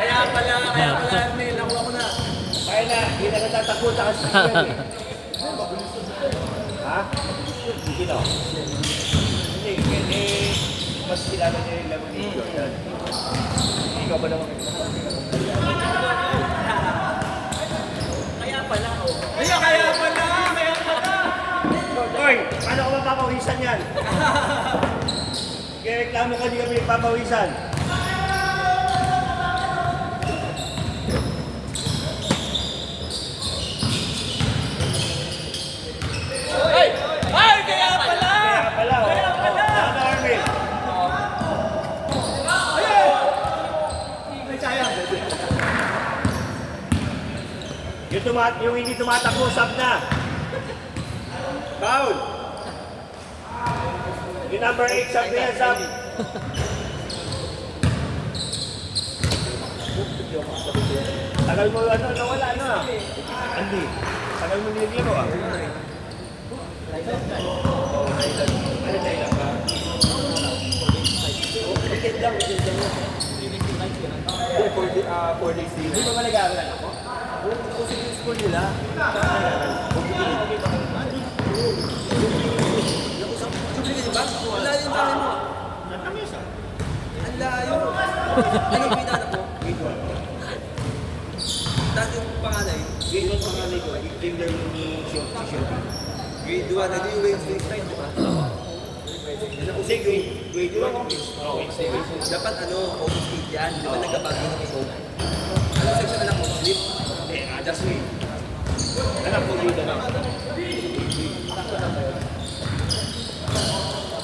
Kaya pala, nakuha ko na. Kaya na, hindi na natatakutan kasi yan eh. Ha? Sino? Hindi, mas kilala niya yung laman ni Jordan. Ikaw ba naman? Kaya pala, oh. Kaya pala! Hoy, paano ko mapapawisan yan? Kaya reklamo ka, di kami nagpapawisan. Yung hindi tumatakbo, sab na. Foul. Yung number 8, sab na yan, sab. Tagal mo, nawala na. Andy, tagal mo nililiro ah. Ano tayo lang ba? Weekend lang. 4 days. Hindi ba malagalan ako? Kung sige yung school nila, Subliga diba? Ang layo yung tayo mo. Ang layo. Anong pinanap mo? Grade 1. Dati yung panganay? Grade 1 panganay ko. Gender ni Shilby. Grade 1. Nandun yung Wave Street Pride, diba? Kasi grade 1. Dapat August 8 yan. Diba nagkabagi ng ito? Ano section anak mo? Sleep? Just wait. Anak mo dito na.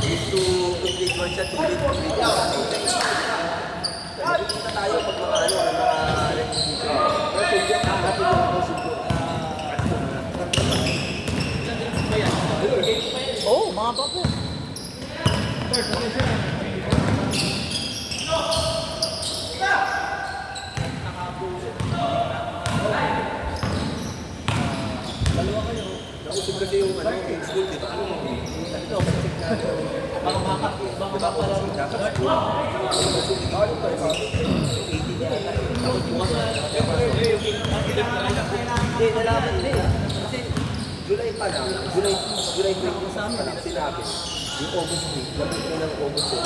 Ito, complete one shot, complete. Kita tayo pag mga mga requisito. Pero hindi ang kakapit yung ako siguro. Oh, mga bako. Nausip kasi yung school, di ba? Ito, baka pala rin dapat. Hindi, nalaman din. Kasi July pa lang, July 20 pa lang sinabi. Yung August week, labit na ng August 7.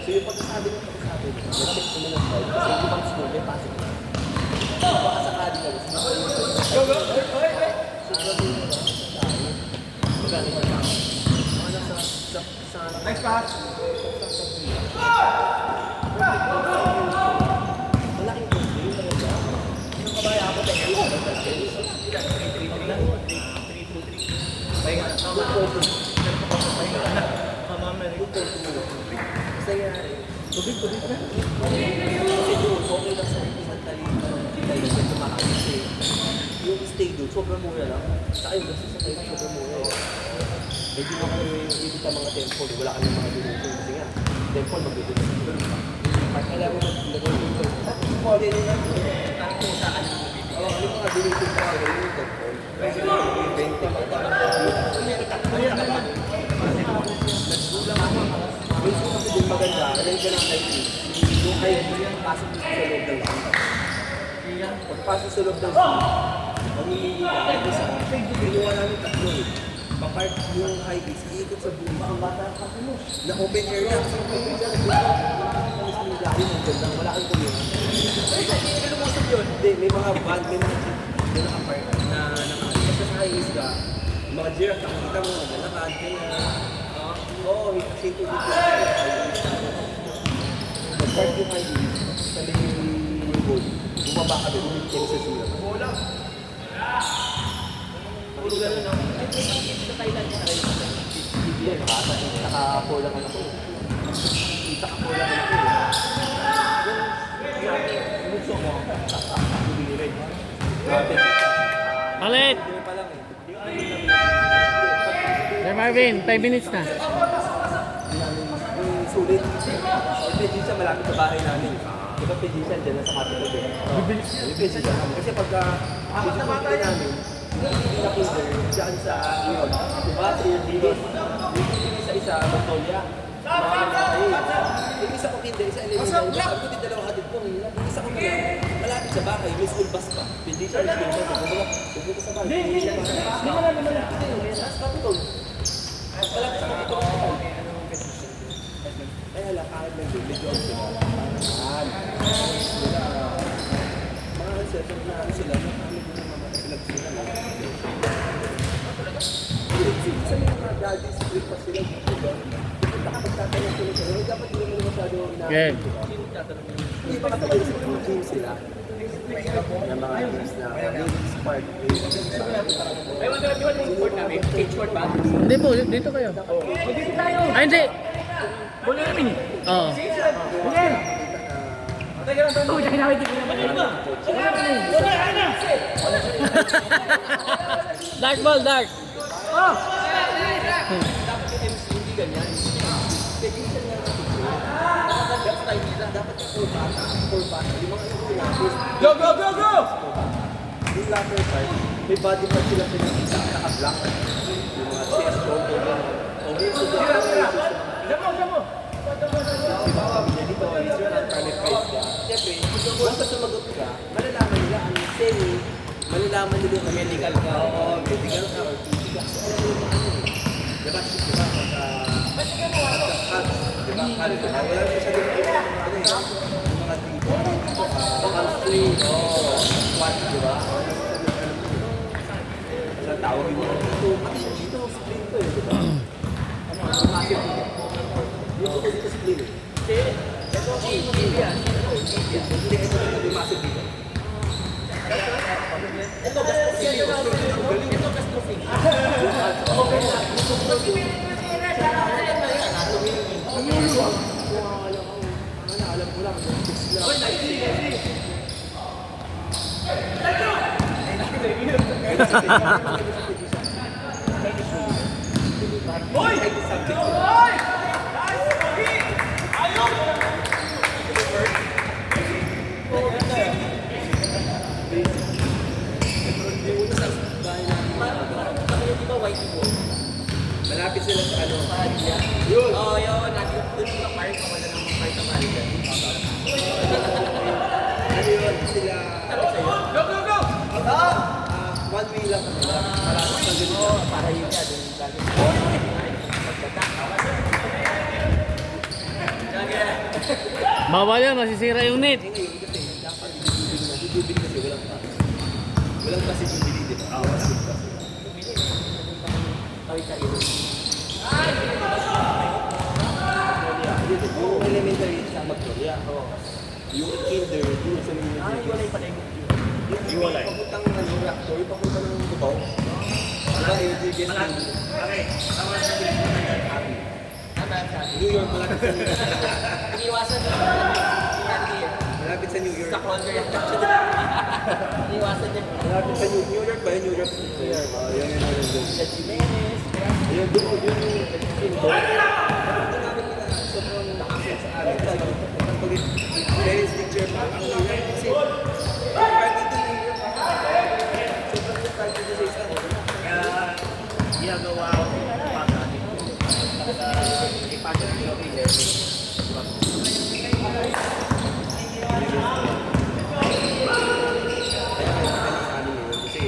So yung pagkasabi ng nag-check ko na ng file kasi yung ibang school, may pasok na. Baka sakali na rin. Next pass. Malaking gusto yung talaga. Yung kabaya ako tayo. Pahinga na. Pahinga na. Masaya. Tubig na. Kasi doon, okay lang sa isang talima. Dahil sa tumakas kasi yung stay doon, sobrang mura lang. Saka yung basta sa kayo, sobrang mura. Medyo nga kami ibita mga temple, wala kami mga donation kasi nga, temple mag-donation. Kaya mo maglagay yung temple. Pwede nila, ang kung saan yung mga donation pa kayo yung temple. Kasi yung 20 pa ba? Nagsulang ako. Yung school kasi din maganda, alam ka ng IT. Yung IT, pasok dito sa loob ng school. Pagpasok sa loob ng school, mamimili ka, kasi sa pinuha namin tatlo eh. Papart yung high base, iikot sa buong mga bata na open area. Kasi open area, wala kang community. Hindi ka lumusog yun. Hindi, may mga van, may mga jeep na nakapark na nakakita. Kasi sa high base ka, mga giraffe, nakakita mo, nalakad, kaya oo, kasi ito dito. Nag-park yung high base, sabi yung goal, bumaba ka doon, ulit kayo sa zero. Bola! Pulugan na naman. Sa Thailand niya na rin. Hindi, naka-4 lang ako. Naka-4 lang ako. Yung muso mo, bibili rin. Palit! Sir Marvin, 5 minutes na. Yung sulit. Dito siya malapit sa bahay namin. ba pedician dyan sa capital din? Bibilis siya. Kasi pagka pinapatay namin, hindi na kinder dyan sa Ion. Diba? Sa isa, Montoya. Yung isa ko kinder, isa elementary. Sabi ko din dalawang hatid ko. Yung isa ko kinder, malapit sa bakay, may school bus pa. Pedician, school bus. Pupunta sa bakay. Hindi malapit sa capital. Malapit sa capital. Kaya lang, kahit medyo sila. Mga ancestors na sila, sa mga daddies, breakfast sila. Punta ka magtatanong sila sila. Dapat hindi mo masyado na... Yan. Hindi ba katulad sa mga team sila? Yung mga teams na spark. Hindi po, dito kayo. Ay, hindi. Boleh namin eh. Oo. Boleh. Oh, jangan awet dia boleh ba? Boleh ana. Dark ball, dark. Oh. Dapat yung MC hindi ganyan. Petition nga natin sila. Dapat tayo nila. Dapat yung core bata. Yung mga yung Go go go go. yung latter part, may body part sila pinakita naka-black. Yung mga chest, shoulder, Jamo. dito, visual at qualified ka. Siyempre, once na sumagot ka, malalaman nila ang semi, malalaman nila yung medical ka, o medical ka, or physical. So, alam mo yung mga ano eh. Diba? Diba? Wala rin siya dito yung mga dito. Hamstring, squat, diba? Ang tawag yung mga dito. Pati dito, split ko eh, diba? Massive dito. Yung dito split eh. Ito, tibia. Hindi, ito yung massive dito. Ito, gastrofing. Alam ko lang. Malapit sila sa ano? Yun! Oo, yun. Doon sa park, wala namang park sa Maria. Ano yun? Sila... Go go go. One way lang kami. Malapit sa ganito. Para yun yan. Bawal yan, masisira yung net. Ngayon kasi, dapat dudubin kasi walang pa. Walang kasi dudubin, di ba? Walang kasi. Yung elementary sa Magnolia. Yung kinder, yung sa elementary. Iwalay pala yung papuntang reactor, yung papuntang ng bubaw. Diba, LGBS na yun. New York, malapit sa New York. Iniwasan na Malapit sa New York. sa counter yung iniwasan niya. Malapit sa New York ba? New York. Yan doon. Sa Jimenez, Ayun, doon yung kinder. Sobrang nakasya sa amin. Pag parents teacher pa, ang New York kasi party to New York. Sobrang yung party to sa isa. Kaya ginagawa ko para ipasok ko Kaya kami sa amin ngayon kasi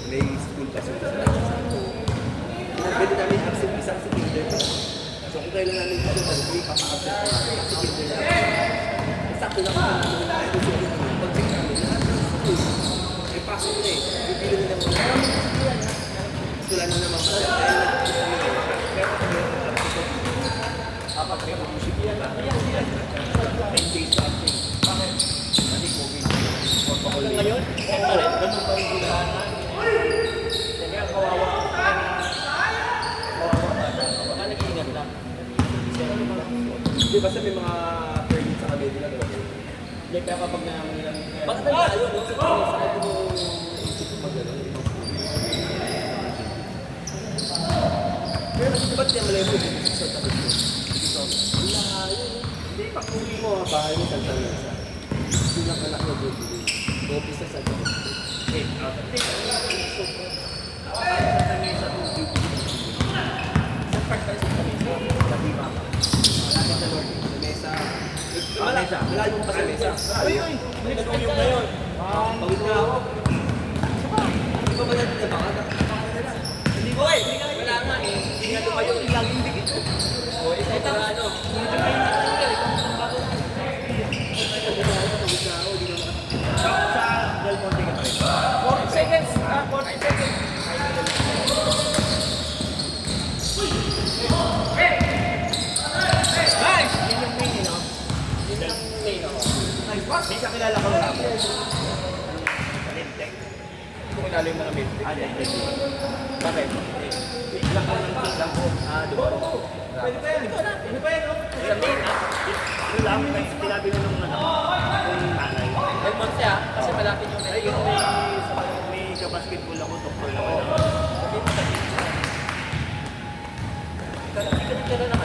may school kasi sa pwede namin absent isang sa kinder. So kung kailan namin ito sa degree, papa-absent ko namin sa kinder namin. Sakto lang kami namin na ito sa kinder. Pag-check namin, lahat ng school, may pasok na eh. Bibili nila mga wala na naman masaya. apat kayo musik yan. 10 days after. Bakit? Kasi COVID. Hanggang ngayon, ganun pa rin ginahan namin. Kaya kawawa. Kawawa bata. Baka nag-iingat lang. Di ba sa may mga permit sa kabili nila? Hindi, kaya kapag naman nilang... Bakit nag-ayo, no? Sa akin mo isip ko mag-ano. Pero ba't niya malay mo sa tapos mo? Wala, yun. Pag-uwi mo, bahay mo Santa Mesa. Pinakalaki na doon. Office sa Santa Mesa. Sa mesa kung sa part tayo sa mesa, sabi ba? Malapit sa Lord, sa mesa. Malayo mo pa sa mesa. Uy! Next week yung ngayon. Pagod na ako. Hindi ba ba natin na baka? Hindi ko eh. Wala nga eh. Hindi nga lumayo. Laging dikit. O, isa ito ano. Sa Del Monte ka pa rin. 40 seconds. 40 seconds. Nice! Yun yung main, no? Yun yung main, no? Nice pass. May kakilala ko lang ako. Limtek. Hindi ko kilala yung mga limtek. Limtek. Bakit? Ilang ka ng lang ko. Diba? Pwede pa yan. Pwede pa yan, no? Sa main, ha? Yun lang, may sinabi ko nung ano, yung nanay. Del Monte ah, kasi malapit yung Ay, yung may ka-basketball ako, doktor naman. Hindi ka nagkala ng